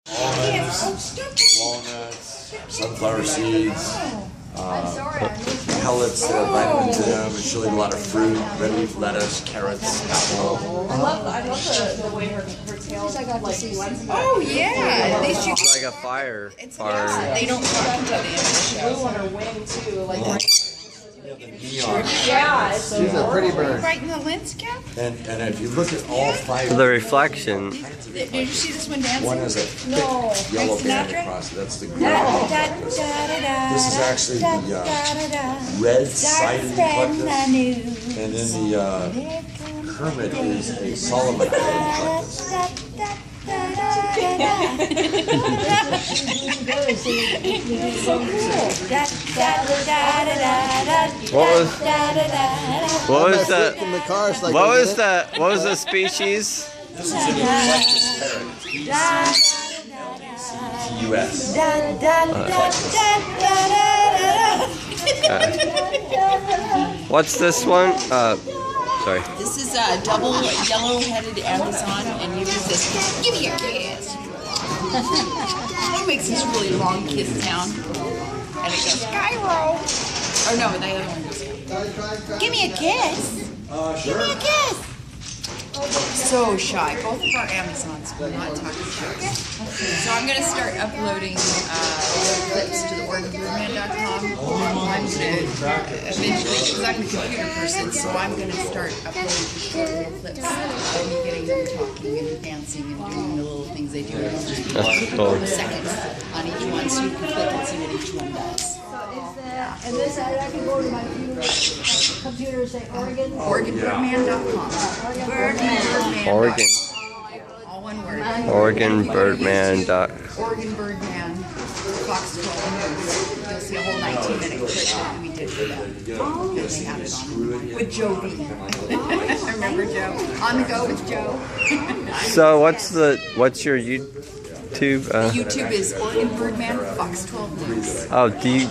Walnuts, sunflower seeds, pellets that have vitamins in them. And she'll eat a lot of fruit, red leaf lettuce, carrots, apple. I love the way her tail like Oh yeah, they should. It's like a fire. They don't talk until the end of the show. blue on her wing too, like Yeah, it's She's a pretty bird. right in the lens cap. And if you look at all five, The reflection. Did you see this one dancing? one has a thick yellow band Sinatra? across it. That's the Da, green. da, da, da, da, This is actually da, the da, da, da. red-sided Friend I eclectus. knew. And then the hermit is a Solomon eclectus. What was that? In the car, so What was that? What was the species? This is an eclectus parrot. U.S. What's this one? Sorry. This is a double yellow-headed Amazon, and you resist. Give me a kiss. It makes this really long kiss sound, and it goes Cairo. Oh no, the other one goes. Give me a kiss. Give me a kiss. So shy. Both of our Amazons will not talk to us. So I'm going to start uploading clips to the OregonBirdman.com. I'm going to eventually, because I'm a computer person, so I'm going to start uploading short little clips of me getting them talking and dancing and doing the little things they do. That's cool. Seconds on each one, so you can click and see what each one does. And this, I can go to my computer and say Oregon. OregonBirdman.com. Oregon. All one word. OregonBirdman.com. Oregon Birdman, Fox 12 News. You'll see a whole 19-minute clip that we did for them. They had it on with Joe B. I remember Joe. On the go with Joe. So what's your YouTube? YouTube is Oregon Birdman, Fox 12 News. Oh, do you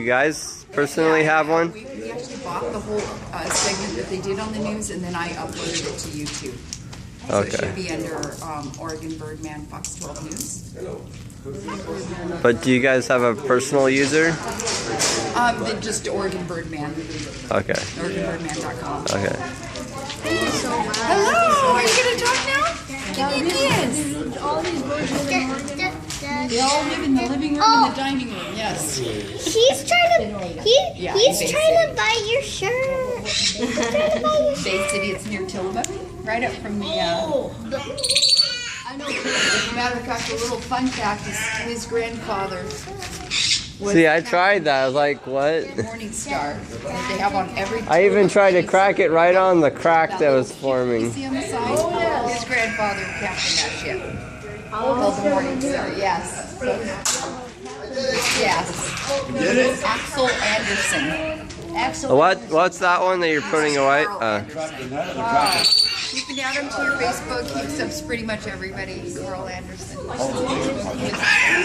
guys personally have one? We actually bought the whole segment that they did on the news, and then I uploaded it to YouTube. So it should be under Oregon Birdman, Fox 12 News. But do you guys have a personal user? Just Oregon Birdman. Okay. OregonBirdman.com. Okay. Hello, are you going to talk now? Give me a kiss. All these birds live in Oregon. They all live in the living room and the dining room, yes. He's trying to he's trying to buy your shirt. He's trying to buy your shirt. Bay City, it's near Tillamook, right up from the I know. As a matter of fact, a little fun fact is his grandfather was See, I tried that. I was like, what? Morning Star that they have on every I even tried to crack it right on the crack that was you forming. see on the side? His grandfather captained that ship. Called the Morning Star, yes. Yes. Axel Anderson. What's that one that you're putting away? You can add him to your Facebook. He accepts pretty much everybody. Carl Anderson.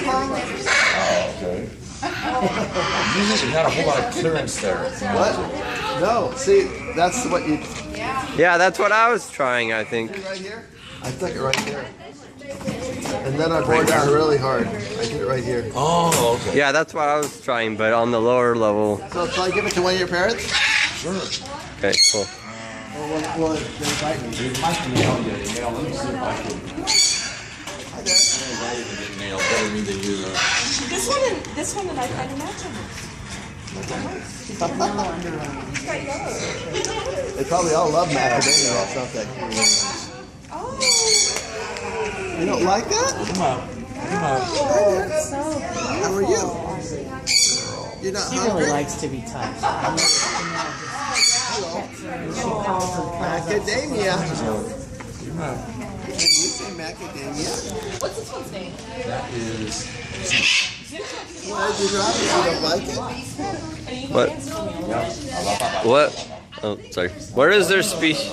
Carl Anderson. Oh, okay. You had a whole lot of clearance there. What? No. See, that's what you. Yeah, that's what I was trying, I think. Right here? I took it right here. And then I bore down really hard. I did it right here. Oh, okay. Yeah, that's what I was trying, but on the lower level. So shall I give it to one of your parents? Sure. Okay, cool. Or will they invite me? They might mail you. Let me see if I can. Hi there. Mail better me than you. this one that I kind of match him with. They probably all love macadamia or something. Oh, You don't like that? Come on. How are you? You're not She hungry? really likes to be touched. Macadamia. Can you say macadamia? what's this one's name? That is. Why did you drop it? You don't like it? What? Oh, sorry. Where is their species?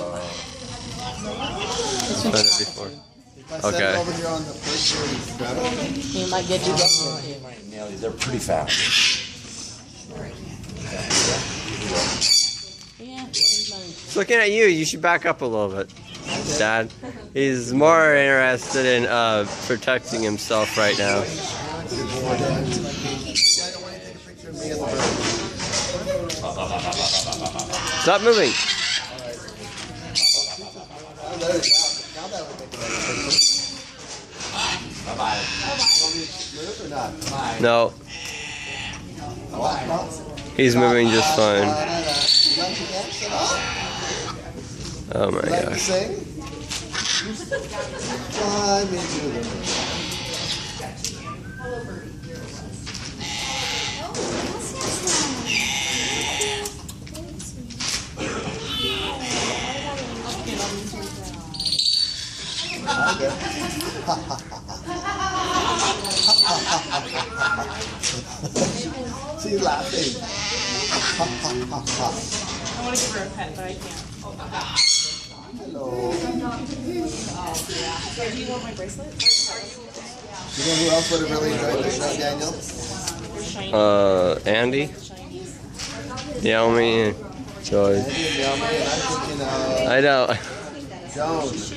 Before. If I set Okay. it over here on the plate here, you grab it. He might get you. Nail you. They're pretty fast. Yeah. Looking at you, you should back up a little bit. Dad. He's more interested in protecting himself right now. Stop moving. No. He's moving just fine. Oh my gosh. She's laughing. I want to give her a pet, but I can't. Hello. So do you want my bracelet? You know who else would have really enjoyed this show, Daniel? Andy? Yummy and Joy. Andy and Yummy, and I'm thinking I know. Jones.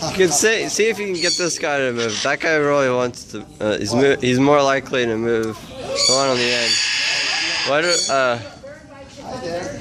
You can see if you can get this guy to move. That guy really wants to. He's more likely to move. The one on the end. Why do? Hi there.